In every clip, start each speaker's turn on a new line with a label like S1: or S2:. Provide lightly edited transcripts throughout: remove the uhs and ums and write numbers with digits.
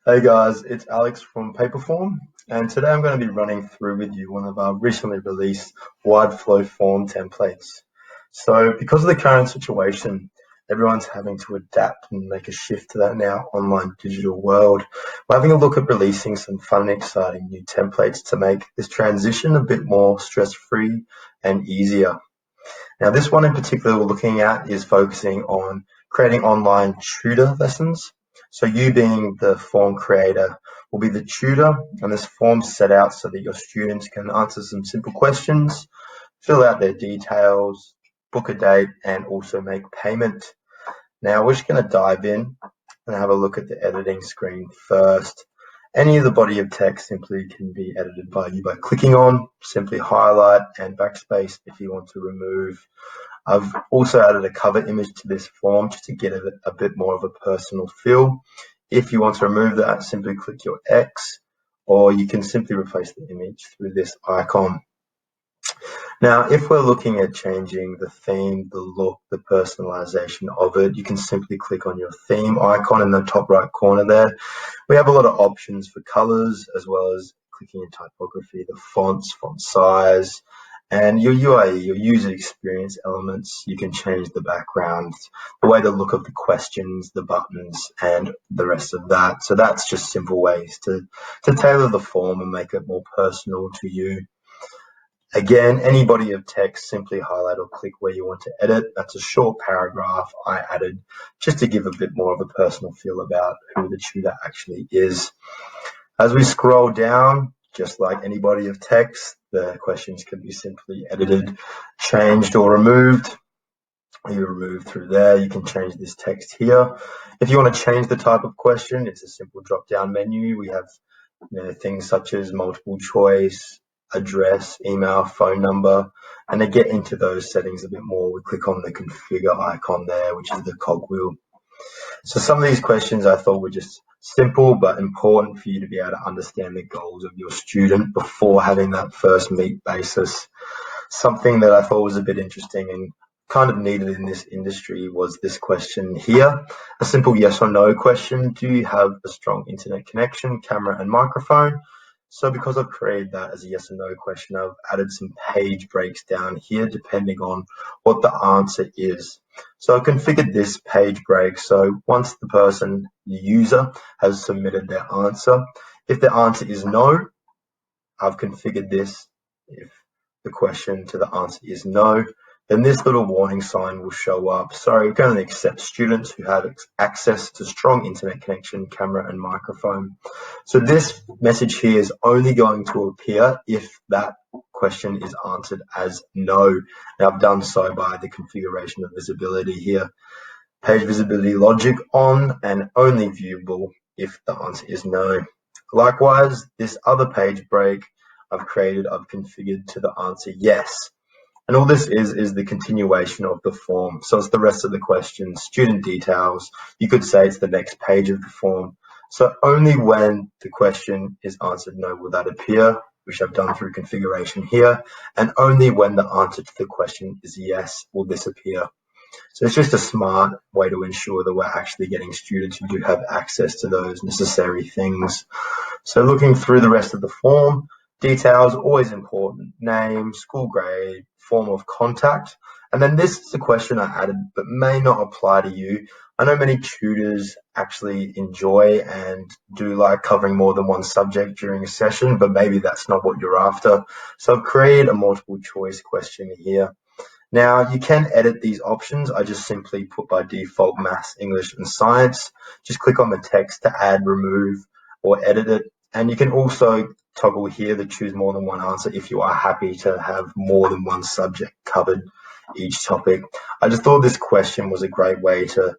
S1: Hey guys, it's Alex from Paperform, and today I'm going to be running through with you one of our recently released wide flow form templates. So because of the current situation, everyone's having to adapt and make a shift to that now online digital world. We're having a look at releasing some fun and exciting new templates to make this transition a bit more stress-free and easier. Now, this one in particular we're looking at is focusing on creating online tutor lessons. So you being the form creator will be the tutor, and this form's set out so that your students can answer some simple questions, fill out their details, book a date, and also make payment. Now, we're just going to dive in and have a look at the editing screen first. Any of the body of text simply can be edited by you by clicking on, simply highlight and backspace if you want to remove. I've also added a cover image to this form just to get a bit more of a personal feel. If you want to remove that, simply click your X, or you can simply replace the image through this icon. Now, if we're looking at changing the theme, the look, the personalization of it, you can simply click on your theme icon in the top right corner there. We have a lot of options for colors, as well as clicking in typography, the fonts, font size, and your UIE, your user experience elements. You can change the background, the way the look of the questions, the buttons, and the rest of that. So that's just simple ways to tailor the form and make it more personal to you. Again, any body of text, simply highlight or click where you want to edit. That's a short paragraph I added just to give a bit more of a personal feel about who the tutor actually is. As we scroll down, just like any body of text, the questions can be simply edited, changed, or removed. You remove through there. You can change this text here. If you want to change the type of question, it's a simple drop-down menu. We have things such as multiple choice, address, email, phone number, and to get into those settings a bit more, we click on the configure icon there, which is the cogwheel. So some of these questions I thought were just simple but important for you to be able to understand the goals of your student before having that first meet basis. Something that I thought was a bit interesting and kind of needed in this industry was this question here, a simple yes or no question. Do you have a strong internet connection, camera and microphone? So because I've created that as a yes or no question, I've added some page breaks down here depending on what the answer is. So I've configured this page break. So once the user has submitted their answer, if the answer is no, I've configured this. If the question to the answer is no, then this little warning sign will show up. Sorry, we can only accept students who have access to strong internet connection, camera, and microphone. So this message here is only going to appear if that question is answered as no. And I've done so by the configuration of visibility here. Page visibility logic on and only viewable if the answer is no. Likewise, this other page break I've configured to the answer yes. And all this is the continuation of the form. So it's the rest of the questions, student details. You could say it's the next page of the form. So only when the question is answered no will that appear, which I've done through configuration here. And only when the answer to the question is yes will this appear. So it's just a smart way to ensure that we're actually getting students who do have access to those necessary things. So looking through the rest of the form, details, always important, name, school grade, form of contact. And then this is a question I added, but may not apply to you. I know many tutors actually enjoy and do like covering more than one subject during a session, but maybe that's not what you're after. So I've created a multiple choice question here. Now, you can edit these options. I just simply put by default maths, English, and science. Just click on the text to add, remove, or edit it. And you can also toggle here to choose more than one answer if you are happy to have more than one subject covered each topic. I just thought this question was a great way to,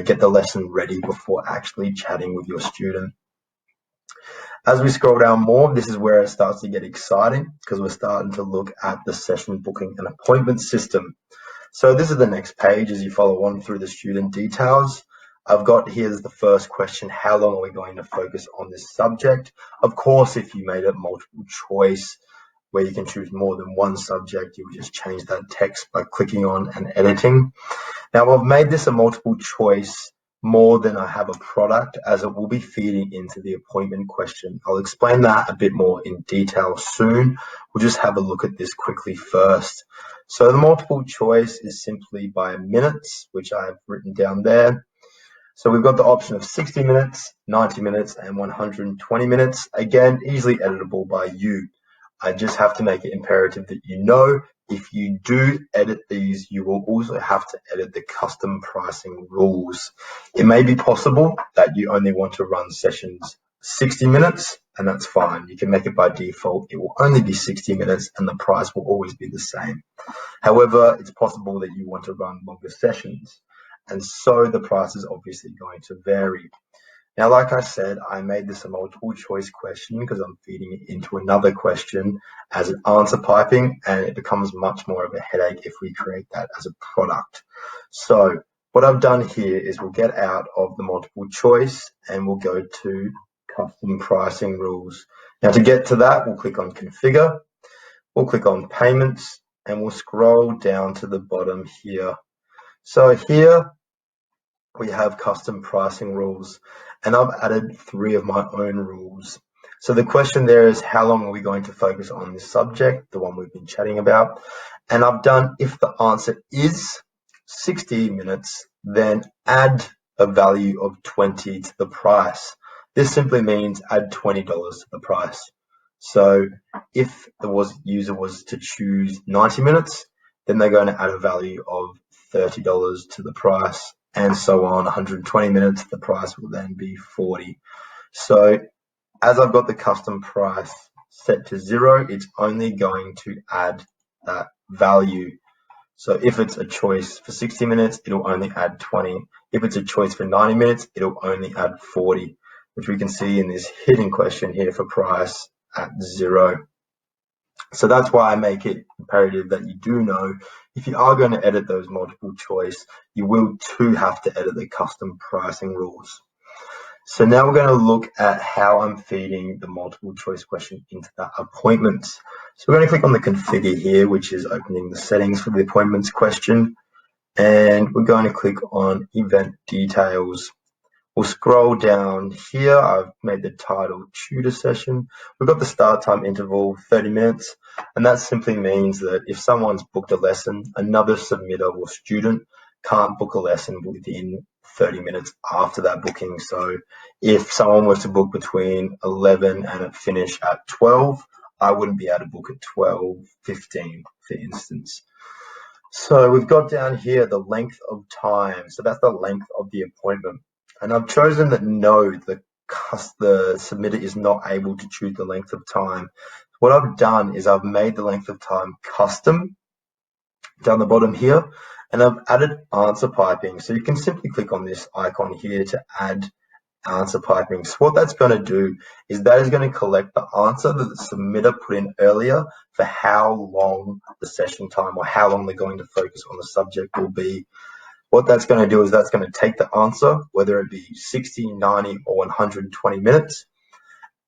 S1: get the lesson ready before actually chatting with your student. As we scroll down more, this is where it starts to get exciting because we're starting to look at the session booking and appointment system. So this is the next page as you follow on through the student details. I've got here's the first question, how long are we going to focus on this subject? Of course, if you made it multiple choice where you can choose more than one subject, you would just change that text by clicking on and editing. Now I've made this a multiple choice more than I have a product, as it will be feeding into the appointment question. I'll explain that a bit more in detail soon. We'll just have a look at this quickly first. So the multiple choice is simply by minutes, which I've written down there. So we've got the option of 60 minutes, 90 minutes, and 120 minutes. Again, easily editable by you. I just have to make it imperative that you know if you do edit these, you will also have to edit the custom pricing rules. It may be possible that you only want to run sessions 60 minutes, and that's fine. You can make it by default. It will only be 60 minutes, and the price will always be the same. However, it's possible that you want to run longer sessions, and so the price is obviously going to vary. Now, like I said, I made this a multiple choice question because I'm feeding it into another question as an answer piping, and it becomes much more of a headache if we create that as a product. So what I've done here is we'll get out of the multiple choice and we'll go to custom pricing rules. Now, to get to that, we'll click on configure, we'll click on payments, and we'll scroll down to the bottom here. So here we have custom pricing rules, and I've added 3 of my own rules. So the question there is, how long are we going to focus on this subject, the one we've been chatting about? And I've done, if the answer is 60 minutes, then add a value of 20 to the price. This simply means add $20 to the price. So if the user was to choose 90 minutes, then they're going to add a value of $30 to the price, and so on. 120 minutes, the price will then be 40. So as I've got the custom price set to 0, it's only going to add that value. So if it's a choice for 60 minutes, it'll only add 20. If it's a choice for 90 minutes, it'll only add 40, which we can see in this hidden question here for price at 0. So that's why I make it imperative that you do know if you are going to edit those multiple choice, you will too have to edit the custom pricing rules. So now we're going to look at how I'm feeding the multiple choice question into the appointments. So we're going to click on the configure here, which is opening the settings for the appointments question. And we're going to click on event details. We'll scroll down here. I've made the title tutor session. We've got the start time interval, 30 minutes. And that simply means that if someone's booked a lesson, another submitter or student can't book a lesson within 30 minutes after that booking. So if someone was to book between 11 and it finish at 12, I wouldn't be able to book at 12:15, for instance. So we've got down here the length of time. So that's the length of the appointment. And I've chosen that no, the submitter is not able to choose the length of time. What I've done is I've made the length of time custom down the bottom here, and I've added answer piping. So you can simply click on this icon here to add answer piping. So what that's going to do is that is going to collect the answer that the submitter put in earlier for how long the session time or how long they're going to focus on the subject will be. What that's going to do is that's going to take the answer, whether it be 60, 90, or 120 minutes,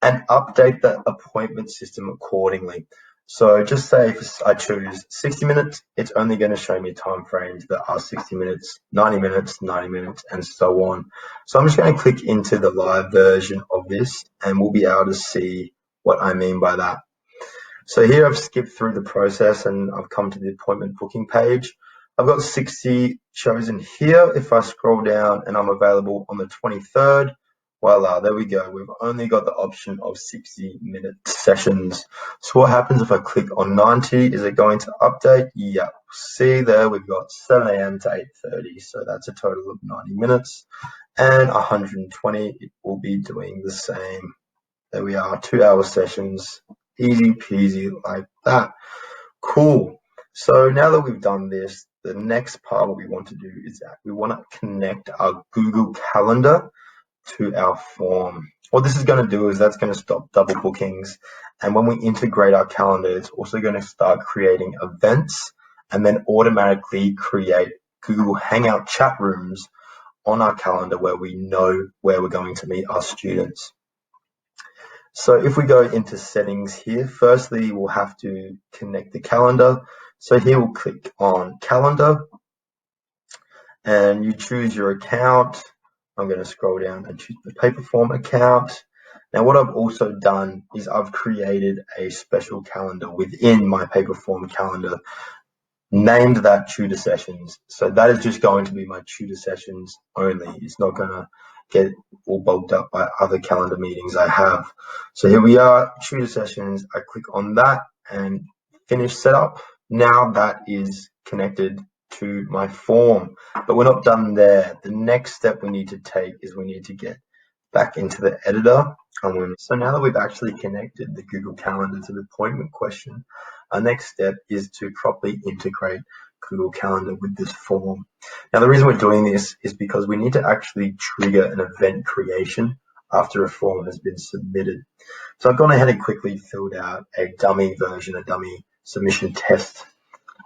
S1: and update the appointment system accordingly. So just say if I choose 60 minutes, it's only going to show me time frames that are 60 minutes, 90 minutes, 90 minutes, and so on. So I'm just going to click into the live version of this, and we'll be able to see what I mean by that. So here I've skipped through the process and I've come to the appointment booking page. I've got 60 chosen here. If I scroll down and I'm available on the 23rd, voila, there we go. We've only got the option of 60-minute sessions. So what happens if I click on 90? Is it going to update? Yeah, see there we've got 7 a.m. to 8:30. So that's a total of 90 minutes. And 120, it will be doing the same. There we are, 2-hour sessions. Easy peasy like that. Cool. So now that we've done this, the next part what we want to do is that we want to connect our Google Calendar to our form. What this is going to do is that's going to stop double bookings. And when we integrate our calendar, it's also going to start creating events and then automatically create Google Hangout chat rooms on our calendar where we know where we're going to meet our students. So if we go into settings here, firstly, we'll have to connect the calendar. So here we'll click on calendar and you choose your account. I'm going to scroll down and choose the Paperform account. Now, what I've also done is I've created a special calendar within my Paperform calendar, named that tutor sessions. So that is just going to be my tutor sessions only. It's not going to get all bulked up by other calendar meetings I have. So here we are, tutor sessions. I click on that and finish setup. Now that is connected to my form, but we're not done there. The next step we need to take is we need to get back into the editor. So now that we've actually connected the Google Calendar to the appointment question, our next step is to properly integrate Google Calendar with this form. Now, the reason we're doing this is because we need to actually trigger an event creation after a form has been submitted. So I've gone ahead and quickly filled out a dummy version, a dummy submission test.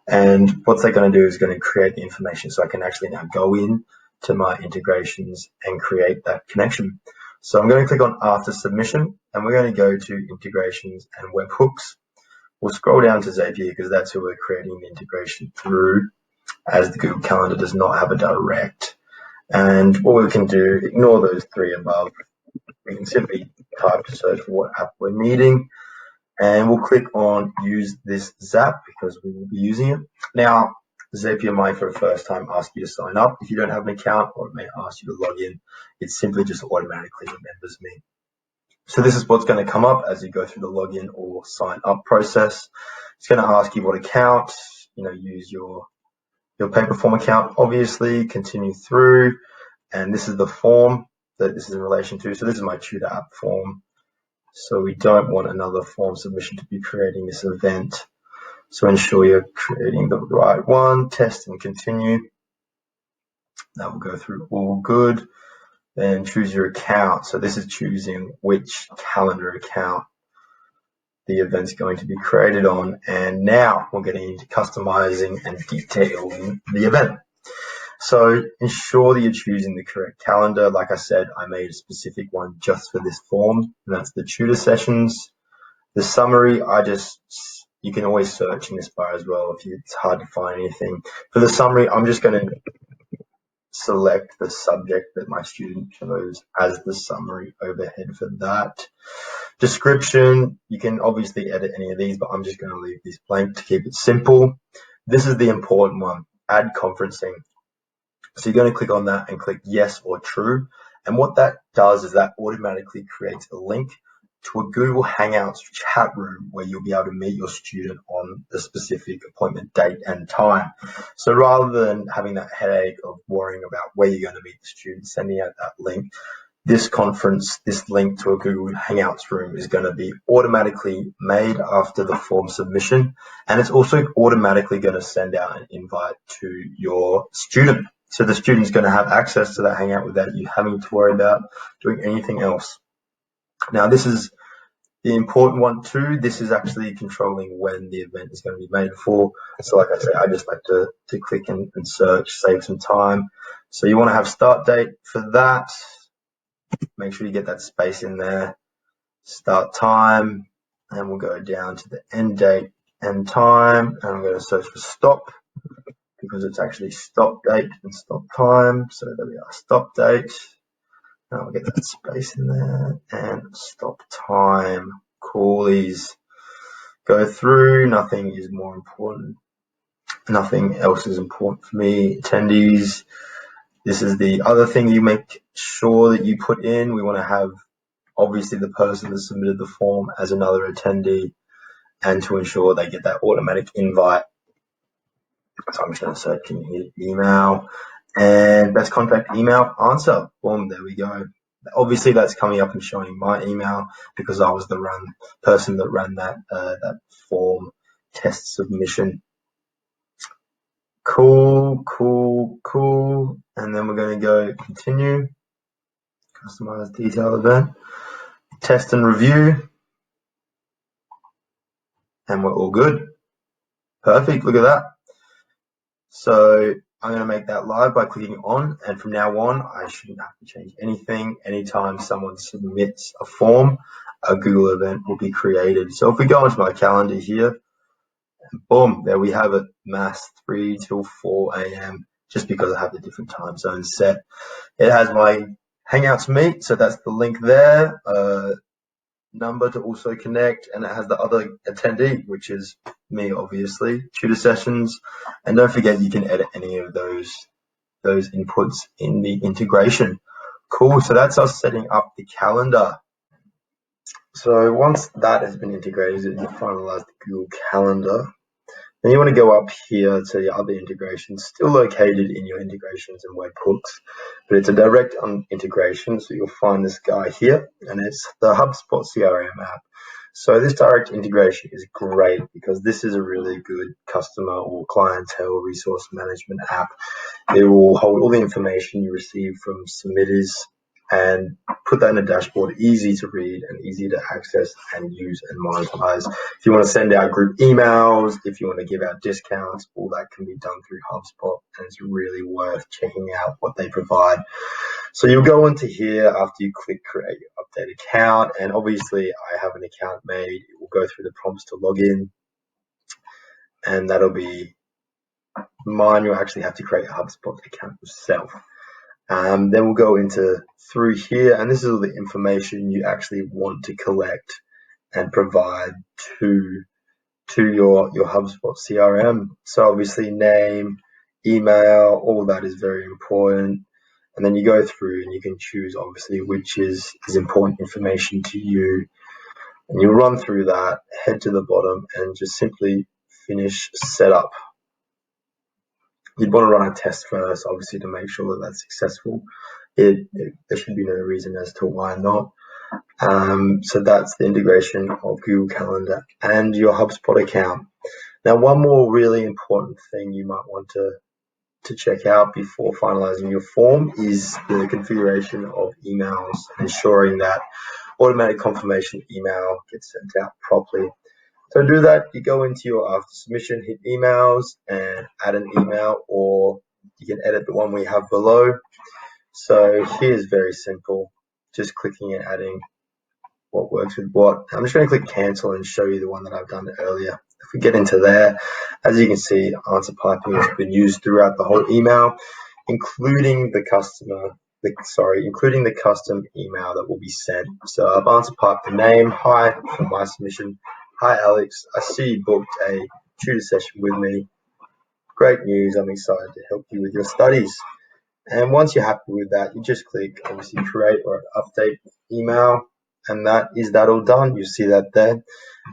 S1: And what they're going to do is going to create the information so I can actually now go in to my integrations and create that connection. So I'm going to click on after submission, and we're going to go to integrations and webhooks. We'll scroll down to Zapier because that's who we're creating the integration through, as the Google Calendar does not have a direct. And what we can do, ignore those three above. We can simply type to search for what app we're needing, and we'll click on use this Zap because we will be using it. Now, Zapier might for the first time ask you to sign up if you don't have an account, or it may ask you to log in. It simply just automatically remembers me. So this is what's going to come up as you go through the login or sign up process. It's going to ask you what account, use your Paperform account, obviously, continue through. And this is the form that this is in relation to. So this is my tutor app form. So we don't want another form submission to be creating this event. So ensure you're creating the right one, test and continue. That will go through all good. Then choose your account. So this is choosing which calendar account the event's going to be created on. And now we're getting into customizing and detailing the event. So ensure that you're choosing the correct calendar. Like I said, I made a specific one just for this form, and that's the tutor sessions. The summary, you can always search in this bar as well if it's hard to find anything. For the summary, I'm just going to select the subject that my student chose as the summary overhead for that. Description, you can obviously edit any of these, but I'm just going to leave this blank to keep it simple. This is the important one, add conferencing. So you're going to click on that and click yes or true. And what that does is that automatically creates a link to a Google Hangouts chat room where you'll be able to meet your student on the specific appointment date and time. So rather than having that headache of worrying about where you're going to meet the student, sending out that link, this link to a Google Hangouts room is going to be automatically made after the form submission. And it's also automatically going to send out an invite to your student. So the student's going to have access to that Hangout without you having to worry about doing anything else. Now, this is the important one too. This is actually controlling when the event is going to be made for. So like I said, I just like to click and search, save some time. So you want to have start date for that. Make sure you get that space in there. Start time, and we'll go down to the end date and time. And I'm going to search for stop because it's actually stop date and stop time. So there we are, stop date. And I'll get that space in there and stop time. Coolies. Go through. Nothing is more important. Nothing else is important for me. Attendees. This is the other thing you make sure that you put in. We want to have obviously the person that submitted the form as another attendee, and to ensure they get that automatic invite. So I'm just going to search, can you hit email? And best contact email answer. Boom, there we go. Obviously that's coming up and showing my email because I was the person that ran that form test submission. Cool. And then we're going to go continue. Customize detail event. Test and review. And we're all good. Perfect, look at that. So I'm going to make that live by clicking on, and from now on, I shouldn't have to change anything. Anytime someone submits a form, a Google event will be created. So if we go into my calendar here, boom, there we have it, mass 3 till 4 a.m., just because I have the different time zones set. It has my Hangouts Meet, so that's the link there. Number to also connect, and it has the other attendee, which is me, obviously. Tutor sessions, and don't forget you can edit any of those inputs in the integration. Cool. So that's us setting up the calendar. So once that has been integrated and you finalize the Google Calendar, then you want to go up here to the other integrations, still located in your integrations and webhooks, but it's a direct integration. So you'll find this guy here, and it's the HubSpot CRM app. So this direct integration is great because this is a really good customer or clientele resource management app. It will hold all the information you receive from submitters and put that in a dashboard, easy to read and easy to access and use and monetize. If you want to send out group emails, if you want to give out discounts, all that can be done through HubSpot, and it's really worth checking out what they provide. So you'll go into here after you click create your update account, and obviously I have an account made. It will go through the prompts to log in, and that'll be mine. You'll actually have to create a HubSpot account yourself. Then we'll go through here, and this is all the information you actually want to collect and provide to your HubSpot CRM. So obviously name, email, all that is very important. And then you go through and you can choose obviously which is important information to you. And you run through that, head to the bottom, and just simply finish setup. You'd want to run a test first, obviously, to make sure that that's successful. There should be no reason as to why not. So that's the integration of Google Calendar and your HubSpot account. Now, one more really important thing you might want to check out before finalizing your form is the configuration of emails, ensuring that automatic confirmation email gets sent out properly. So to do that, you go into your after submission, hit emails and add an email, or you can edit the one we have below. So here's very simple, just clicking and adding what works with what. I'm just going to click cancel and show you the one that I've done earlier. If we get into there, as you can see, answer piping has been used throughout the whole email, including the custom email that will be sent. So I've answer piped the name, hi, for my submission. Hi Alex, I see you booked a tutor session with me. Great news, I'm excited to help you with your studies. And once you're happy with that, you just click obviously create or update email, and that all done. You see that there.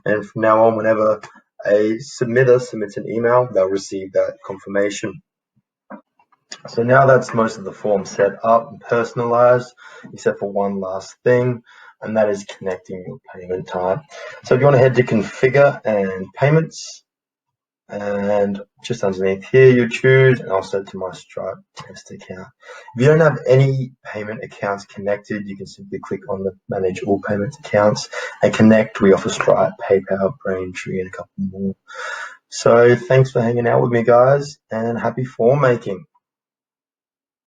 S1: And from now on, whenever a submitter submits an email, they'll receive that confirmation. So now that's most of the form set up and personalized, except for one last thing, and that is connecting your payment type. So if you want to head to configure and payments, and just underneath here you choose, and I'll set to my Stripe test account. If you don't have any payment accounts connected, you can simply click on the manage all payments accounts and connect. We offer Stripe, PayPal, Braintree, and a couple more. So thanks for hanging out with me, guys, and happy form making.